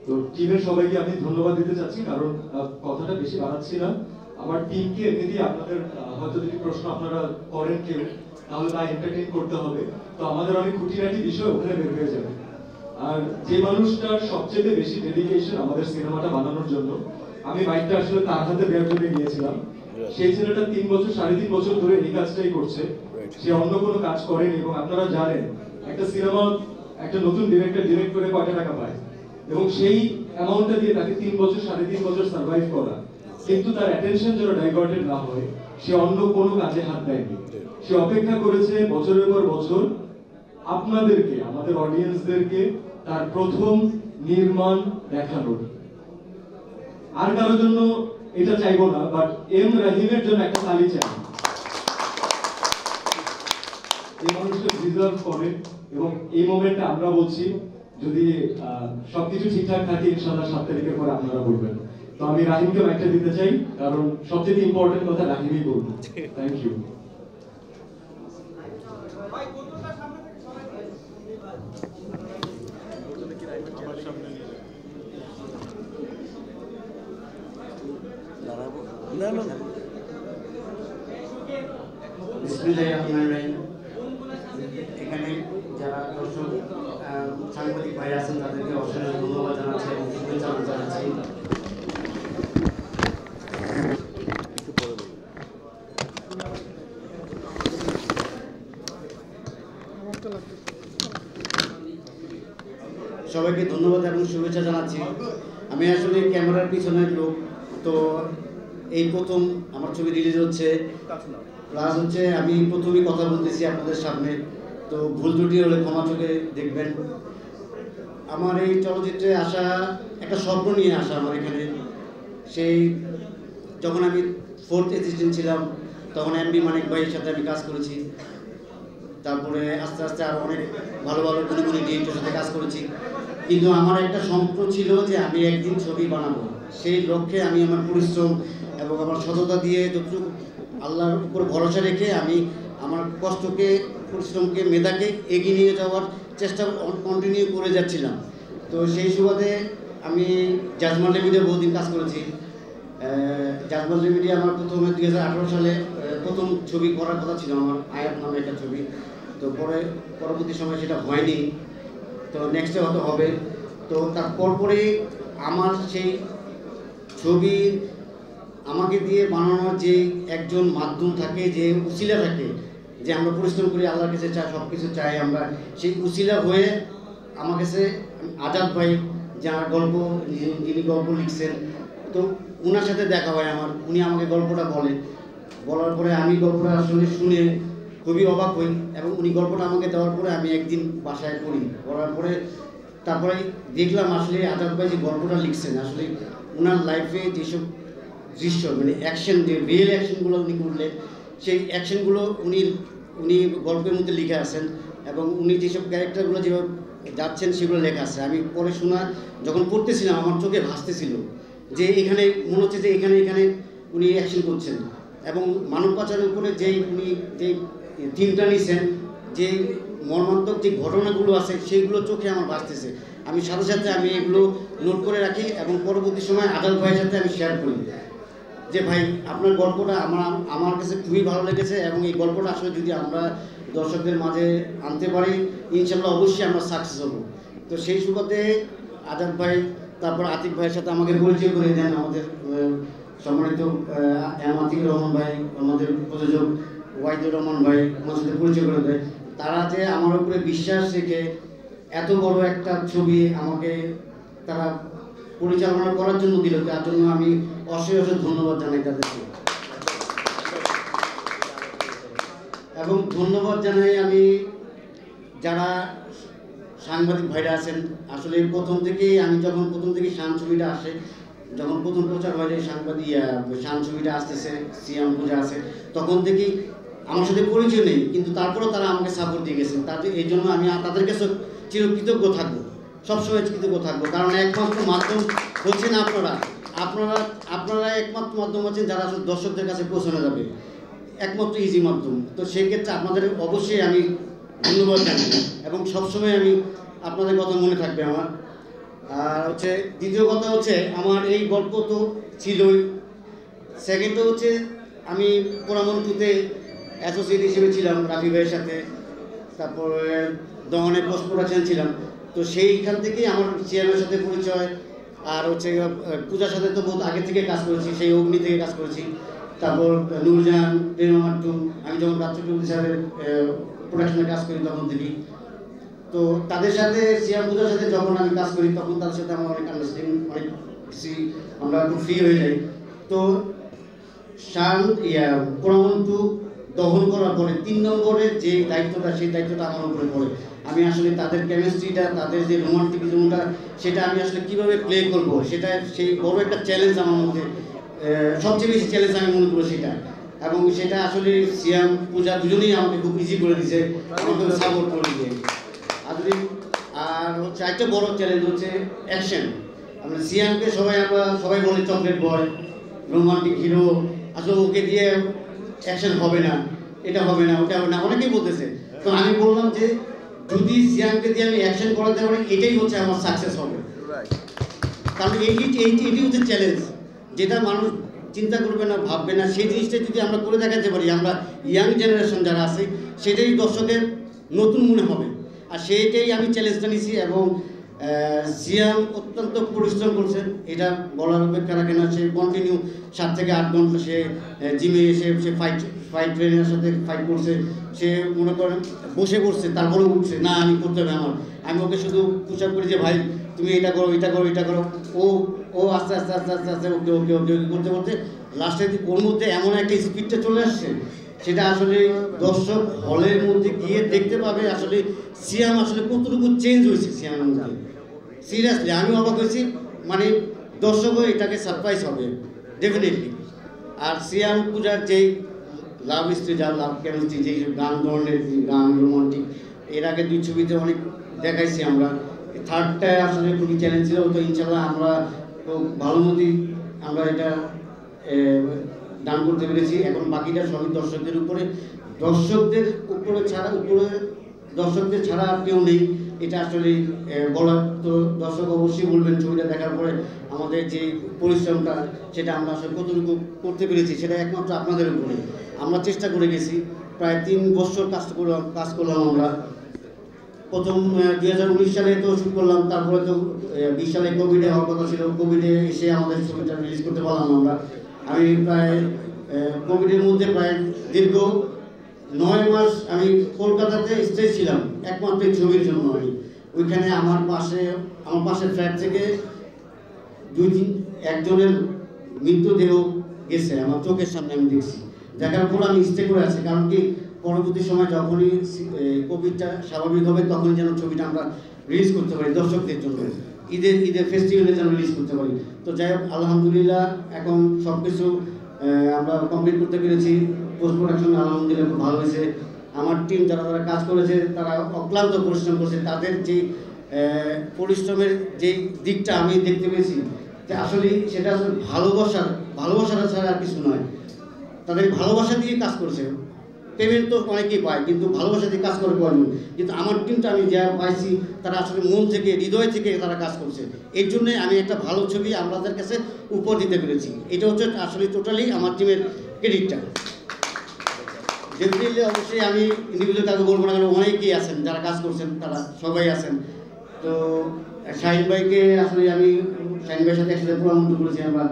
তো টিমের সবাইকে আমি ধন্যবাদ দিতে চাচ্ছি, কারণ কথাটা বেশি বাড়াচ্ছি না। আমার টিমকে এমনিতেই আপনাদের হয়তো যদি প্রশ্ন আপনারা করেন কেউ, তাহলে তা এন্টারটেইন করতে হবে। তো আমাদের অনেক খুঁটিনাটি বিষয় ওখানে বের হয়ে যাবে। আর যে মানুষটার সবচেয়ে বেশি ডেডিকেশন আমাদের সিনেমাটা বানানোর জন্য, আমি মাইকটা আসলে তার হাতে দেওয়ার জন্য নিয়েছিলাম। সেই ছেলেটা 3 বছর 3.5 বছর ধরে এই কাজটাই করছে, সে অন্য কোনো কাজ করেনি। এবং আপনারা জানেন একটা সিনেমা একটা নতুন ডিরেক্টর ডিরেক্ট করে কয়টা টাকা পায়, এবং সেই অ্যামাউন্টটা দিয়ে তাকে 3 বছর 3.5 বছর সার্ভাইভ করা, কিন্তু তার অ্যাটেনশন যেন ডাইভার্টেড না হয়, সে অন্য কোনো কাজে হাত দেয়নি। সে অপেক্ষা করেছে বছরের পর বছর আপনাদেরকে, আমাদের অডিয়েন্সদেরকে তার প্রথম নির্মাণ দেখানোর। আর কারোর জন্য এটা চাইবো না, বাট এম রাহিমের জন্য একটা তালি চাই। এই মানুষটা ডিজার্ভ করে, এবং এই মোমেন্টে আমরা বলছি, যদি সবকিছু ঠিকঠাক থাকে ইনশাআল্লাহ 7 তারিখের পরে আপনারা বলবেন। তো আমি রাহিমকেও একটা দিতে চাই, কারণ সবচেয়ে ইম্পর্টেন্ট কথা রাহিমই বলবো। Thank you. এখানে যারা দর্শক সাংবাদিক ভাই আছেন তাদেরকে অসংখ্য ধন্যবাদ জানাচ্ছি এবং শুভেচ্ছা জানাচ্ছি। সবাইকে ধন্যবাদ এবং শুভেচ্ছা জানাচ্ছি। আমি আসলে ক্যামেরার পিছনের লোক, তো এই প্রথম আমার ছবি রিলিজ হচ্ছে, প্লাস হচ্ছে আমি প্রথমেই কথা বলতেছি আপনাদের সামনে, তো ভুল ত্রুটি হলে ক্ষমা চোখে দেখবেন। আমার এই চলচ্চিত্রে আসা একটা স্বপ্ন নিয়ে আসা আমার এখানে। সেই যখন আমি 4th অ্যাসিস্ট্যান্ট ছিলাম তখন এমবি মানিক ভাইয়ের সাথে আমি কাজ করেছি, তারপরে আস্তে আস্তে আরও অনেক ভালো ভালো গুণী গুণী ডিরেক্টরের সাথে কাজ করেছি। কিন্তু আমার একটা স্বপ্ন ছিল যে আমি একদিন ছবি বানাবো। সেই লক্ষ্যে আমি আমার পরিশ্রম এবং আমার সততা দিয়ে যতটুকু আল্লাহর উপর ভরসা রেখে আমি আমার কষ্টকে, পরিশ্রমকে, মেধাকে এগিয়ে নিয়ে যাওয়ার চেষ্টা কন্টিনিউ করে যাচ্ছিলাম। তো সেই সুবাদে আমি জাজমাল লিমিটে বহুদিন কাজ করেছি। জাজমাল লিমিটে আমার প্রথমে 2018 সালে প্রথম ছবি করার কথা ছিল আমার, আয়াত নামে একটা ছবি। তো পরবর্তী সময় সেটা হয়নি, তো নেক্সটে হয়তো হবে। তো তার পরপরই আমার সেই ছবি আমাকে দিয়ে বানানোর যে একজন মাধ্যম থাকে, যে উসিলা থাকে, যে আমরা পরিশ্রম করি, আল্লাহর কাছে চাই, সব কিছু চাই আমরা, সেই উসিলা হয়ে আমার কাছে আজাদ ভাই যার গল্প, যিনি গল্প লিখছেন, তো ওনার সাথে দেখা হয় আমার। উনি আমাকে গল্পটা বলার পরে আমি গল্পটা আসলে শুনে খুবই অবাক হই, এবং উনি গল্পটা আমাকে দেওয়ার পরে আমি একদিন বাসায় পড়ার পরে তারপরে দেখলাম আসলে আজাদ ভাই যে গল্পটা লিখছেন, আসলে ওনার লাইফে যেসব দৃশ্য, মানে অ্যাকশন, যে রিয়েল অ্যাকশনগুলো উনি করলেন, সেই অ্যাকশনগুলো উনি গল্পের মধ্যে লিখে আছেন, এবং উনি যেসব ক্যারেক্টারগুলো যেভাবে যাচ্ছেন সেগুলো লেখা আছে। আমি পরে যখন পড়তেছিলাম আমার চোখে ভাসতেছিল যে এখানে মনে হচ্ছে যে এখানে উনি অ্যাকশন করছেন, এবং মানব পাচারের উপরে উনি যে থিমটা নিয়েছেন, যে মর্মান্তিক যে ঘটনাগুলো আছে সেইগুলো চোখে আমার ভাসতেছে। আমি সাথে সাথে আমি এগুলো নোট করে রাখি এবং পরবর্তী সময় আদাল ভাইয়ের সাথে আমি শেয়ার করি যে ভাই আপনার গল্পটা আমার কাছে খুবই ভালো লেগেছে, এবং এই গল্পটা আসলে যদি আমরা দর্শকদের মাঝে আনতে পারি ইনশাল্লাহ অবশ্যই আমরা সাকসেস হব। তো সেই সুবাদে আজাদ ভাই, তারপর আতিক ভাইয়ের সাথে আমাকে পরিচয় করে দেন আমাদের সম্মানিত আতিক রহমান ভাই, আমাদের প্রযোজক ওয়াহিদুর রহমান ভাই, আমার সাথে পরিচয় করে দেয়। তারা যে আমার উপরে বিশ্বাস রেখে এত বড় একটা ছবি আমাকে তারা পরিচালনা করার জন্য দিল, তার জন্য আমি অশেষ ধন্যবাদ জানাই তাদেরকে। এবং ধন্যবাদ জানাই আমি যারা সাংবাদিক ভাইরা আছেন। আসলে প্রথম থেকেই প্রথম থেকে শান ছবিটা আসে, যখন প্রথম প্রচার হয় যে শান ছবিটা আসতেছে, সিয়াম পূজা আছে, তখন থেকেই আমার সাথে পরিচয় নেই, কিন্তু তারপরেও তারা আমাকে সাপোর্ট দিয়ে গেছেন। এই জন্য আমি তাদের কাছে চিরকৃতজ্ঞ থাকবো, সবসময় কৃতজ্ঞ থাকবো। কারণ একমাত্র মাধ্যম হচ্ছেন আপনারা একমাত্র মাধ্যম হচ্ছেন যারা আসলে দর্শকদের কাছে পৌঁছানো যাবে, একমাত্র ইজি মাধ্যম। তো সেই ক্ষেত্রে আপনাদের অবশ্যই আমি ধন্যবাদ জানাই, এবং সবসময় আমি আপনাদের কথা মনে থাকবে আমার। আর হচ্ছে দ্বিতীয় কথা হচ্ছে আমার এই গল্প তো ছিলই, সেকেন্ডটা হচ্ছে আমি পোড়ামন 2-তে অ্যাসোসিয়েট হিসেবে ছিলাম রাফি ভাইয়ের সাথে, তারপরে দহনে পোস্ট প্রোডাকশন ছিলাম। তো সেইখান থেকেই আমার সিয়ামের সাথে পরিচয়। আর হচ্ছে পূজার সাথে তো বহুত আগে থেকে কাজ করেছি, সেই অগ্নি থেকে কাজ করেছি। তারপর নূরজাহান, প্রেমামার 2, আমি যখন রাত্রিটুকু স্যারের প্রোডাকশনে কাজ করি তখন থেকেই। তো তাদের সাথে সিয়াম পূজার সাথে যখন আমি কাজ করি তখন তাদের সাথে আমার অনেক আন্ডারস্ট্যান্ডিং, অনেক বেশি আমরা খুব ফ্রি হয়ে যাই। তো পোড়ামন 2 দহন করার পরে 3 নম্বরের যে দায়িত্বটা, সেই দায়িত্বটা আমার উপরে পড়ে। আমি আসলে তাদের কেমিস্ট্রিটা, তাদের যে রোমান্টিকিজমটা, সেটা আমি আসলে কীভাবে প্লে করবো, সেটা সেই বড় একটা চ্যালেঞ্জ আমার মধ্যে, সবচেয়ে বেশি চ্যালেঞ্জ আমি মনে করি সেটা। এবং সেটা আসলে সিয়াম পূজা দুজনেই আমাকে খুব ইজি করে দিয়েছে, আমাকে সাপোর্ট করে দিয়ে। আর হচ্ছে একটা বড় চ্যালেঞ্জ হচ্ছে অ্যাকশন। আমরা সিয়ামকে আমরা সবাই বলি চকলেট বয়, রোমান্টিক হিরো, আসলে ওকে দিয়ে অ্যাকশন হবে না, এটা হবে না, ওটা হবে না, অনেকেই বলতেছে। তো আমি বললাম যে যদি সিয়ামকে দিয়ে আমি অ্যাকশন করাতে পারি এটাই হচ্ছে আমার সাকসেস হবে, কারণ এটি হচ্ছে চ্যালেঞ্জ, যেটা মানুষ চিন্তা করবে না, ভাববে না, সেই জিনিসটা যদি আমরা করে দেখাতে পারি, আমরা ইয়াং জেনারেশন যারা আছে সেটাই দর্শকের নতুন মনে হবে। আর সেইটাই আমি চ্যালেঞ্জটা নিয়েছি এবং সিয়াম অত্যন্ত পরিশ্রম করছেন, এটা বলার অপেক্ষা রাখে না। সে কন্টিনিউ 7 থেকে 8 ঘন্টা সে জিমে এসে সে ফাইট ট্রেনারের সাথে ফাইট করছে। সে মনে করেন বসে পড়ছে, তারপরে উঠছে, না আমি করতে হবে আমি ওকে শুধু পুশ আপ করি যে ভাই তুমি এটা করো, এটা করো, এটা করো, ও আস্তে আস্তে আস্তে আস্তে আস্তে ওকে ওকে ওকে করতে করতে লাস্টে ওর মধ্যে এমন একটা স্পিডটা চলে আসছে, সেটা আসলে দর্শক হলের মধ্যে গিয়ে দেখতে পাবে আসলে সিয়াম আসলে কতটুকু চেঞ্জ হয়েছে সিয়ামের মধ্যে। সিরিয়াসলি আমি অবাক হয়েছি, মানে দর্শকও এটাকে সারপ্রাইজ হবে ডেফিনেটলি। আর সিয়াম পূজার যেই লাভ স্টোরি, যা লাভ কেমিস্ট্রি, যেই গান ধরনের গান রোমান্টিক, এর আগে 2 ছবিতে অনেক দেখাইছি আমরা। থার্ডটায় আসলে খুবই চ্যালেঞ্জ ছিল, তো ইনশাল্লাহ আমরা খুব ভালো মতোই আমরা এটা ডান করতে পেরেছি। এখন বাকিটা সবই দর্শকদের উপরে, দর্শকদের ছাড়া আর কেউ নেই, এটা আসলে বলার। তো দর্শক অবশ্যই বলবেন ছবিটা দেখার পরে আমাদের যে পরিশ্রমটা সেটা আমরা আসলে কতটুকু করতে পেরেছি সেটা একমাত্র আপনাদের উপরে। আমরা চেষ্টা করে গেছি, প্রায় 3 বছর কাজ করলাম আমরা। প্রথম 2019 সালে তো শুট করলাম, তারপরে তো 20 সালে কোভিডে হওয়ার কথা ছিল, কোভিডে এসে আমাদের ছবিটা রিলিজ করতে পারলাম আমরা। আমি প্রায় কোভিডের মধ্যে প্রায় দীর্ঘ 9 মাস আমি কলকাতাতে স্টে ছিলাম একমাত্র ছবির জন্য। আমি ওইখানে আমার পাশে ফ্ল্যাট থেকে 2-3 একজনের মৃতদেহ গেছে আমার চোখের সামনে, আমি দেখছি। দেখার পর আমি স্টে করে আছি, কারণ কি পরবর্তী সময় যখনই কোভিডটা স্বাভাবিক হবে তখনই যেন ছবিটা আমরা রিলিজ করতে পারি দর্শকদের জন্য, ঈদের ফেস্টিভ্যালে যেন রিলিজ করতে পারি। তো যাই হোক আলহামদুলিল্লাহ এখন সব কিছু আমরা কমপ্লিট করতে পেরেছি। পোস্ট প্রোডাকশন আলহামদুলিল্লাহ খুব ভালো হয়েছে। আমার টিম যারা কাজ করেছে তারা অক্লান্ত পরিশ্রম করেছে, তাদের যে পরিশ্রমের যে দিকটা আমি দেখতে পেয়েছি যে আসলে সেটা আসলে ভালোবাসাটা ছাড়া আর কিছু নয়। তাদের ভালোবাসা দিয়ে কাজ করছে, পেমেন্ট তো অনেকেই পায় কিন্তু ভালোবাসা দিয়ে কাজ করে পারবে। কিন্তু আমার টিমটা আমি যা পাইছি তারা আসলে মন থেকে হৃদয় থেকে তারা কাজ করছে, এর জন্যে আমি একটা ভালো ছবি আমাদের কাছে উপহার দিতে পেরেছি। এটা হচ্ছে আসলে টোটালি আমার টিমের ক্রেডিটটা। ডেফিনেটলি অবশ্যই আমি ইন্ডিভিজুয়াল কাউকে বলবো না, কারণ অনেকেই আছেন যারা কাজ করছেন, তারা সবাই আছেন। তো শাহিন ভাইকে আসলে আমি শাহিন ভাইয়ের সাথে একসাথে পরামর্শ করেছি, আমরা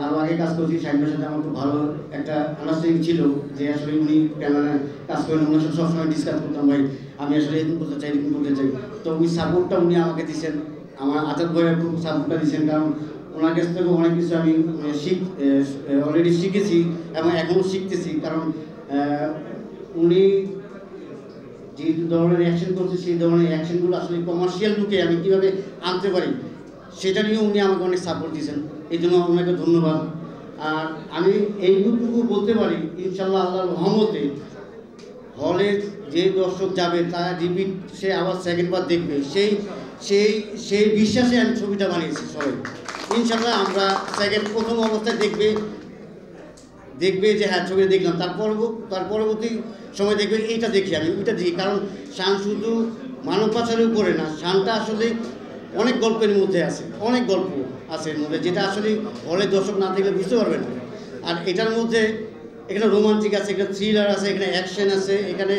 আরও আগে কাজ করছি। শাহিন ভাইয়ের সাথে আমার খুব ভালো একটা আন্ডারস্ট্যান্ডিং ছিল যে আসলে উনি ক্যামেরায় কাজ করেন, ওনার সাথে সবসময় ডিসকাস করতাম ভাই আমি আসলে এরকম করতে চাই, এরকম করতে চাই। তো ওই সাপোর্টটা উনি আমাকে দিচ্ছেন, আমার আজাদ ভাইয়ের খুব সাপোর্টটা দিচ্ছেন, কারণ ওনার কাছ থেকে অনেক কিছু আমি অলরেডি শিখেছি এবং এখনও শিখতেছি। কারণ উনি যে ধরনের অ্যাকশন করছে সেই ধরনের অ্যাকশনগুলো আসলে কমার্শিয়াল লুকে আমি কীভাবে আনতে পারি সেটা নিয়ে উনি আমাকে অনেক সাপোর্ট দিয়েছেন, এই জন্য ওনাকে ধন্যবাদ। আর আমি এইটুকু বলতে পারি ইনশাল্লাহ আল্লাহর রহমতে হলে যে দর্শক যাবে তারা রিপিট সে আবার সেকেন্ডবার দেখবে, সেই বিশ্বাসে আমি ছবিটা বানিয়েছি। সবাই ইনশাল্লাহ আমরা প্রথম অবস্থায় দেখবে যে হ্যাঁ ছবিটা দেখলাম, তার পরবর্তী সময় দেখবে এইটা দেখি, আমি ওইটা দেখি। কারণ শান শুধু মানব পাচারের উপরে না, শানটা আসলে অনেক গল্পের মধ্যে আছে, অনেক গল্প আছে এর মধ্যে, যেটা আসলে হলে দর্শক না দেখলে বুঝতে পারবে না। আর এটার মধ্যে এখানে রোমান্টিক আছে, এখানে থ্রিলার আছে, এখানে অ্যাকশন আছে, এখানে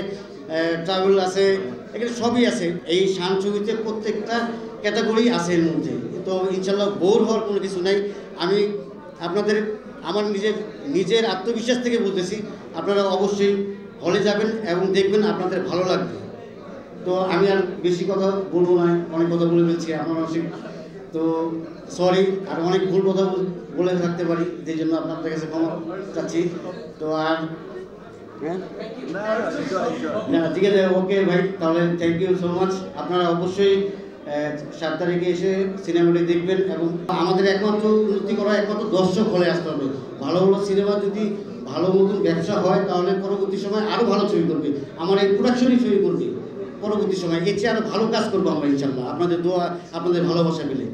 ট্রাভেল আছে, এখানে সবই আছে। এই শান ছবিতে প্রত্যেকটা ক্যাটাগরি আছে এর মধ্যে। তো ইনশাল্লাহ বোর হওয়ার কোনো কিছু নাই। আমি আমার নিজের আত্মবিশ্বাস থেকে বলতেছি, আপনারা অবশ্যই হলে যাবেন এবং দেখবেন, আপনাদের ভালো লাগবে। তো আমি আর বেশি কথা বলবো না, অনেক কথা বলে ফেলছি, আপনারা তো সরি, আর অনেক ভুল কথা বলে থাকতে পারি, সেই জন্য আপনাদের কাছে ক্ষমা চাচ্ছি। তো আর না ঠিক আছে, ওকে ভাই, তাহলে থ্যাংক ইউ সো মাচ। আপনারা অবশ্যই 7 তারিখে এসে সিনেমাটি দেখবেন এবং আমাদের একমাত্র উন্নতি করা একমাত্র দর্শক হলে আসতে হবে। ভালো ভালো সিনেমা যদি ভালো মতন ব্যবসা হয় তাহলে পরবর্তী সময় আরও ভালো ছবি করবে, আমার এই প্রোডাকশনই ছবি করবে পরবর্তী সময়, এর চেয়ে আরও ভালো কাজ করবো আমরা ইনশাল্লাহ, আপনাদের দোয়া আপনাদের ভালোবাসা মিলে।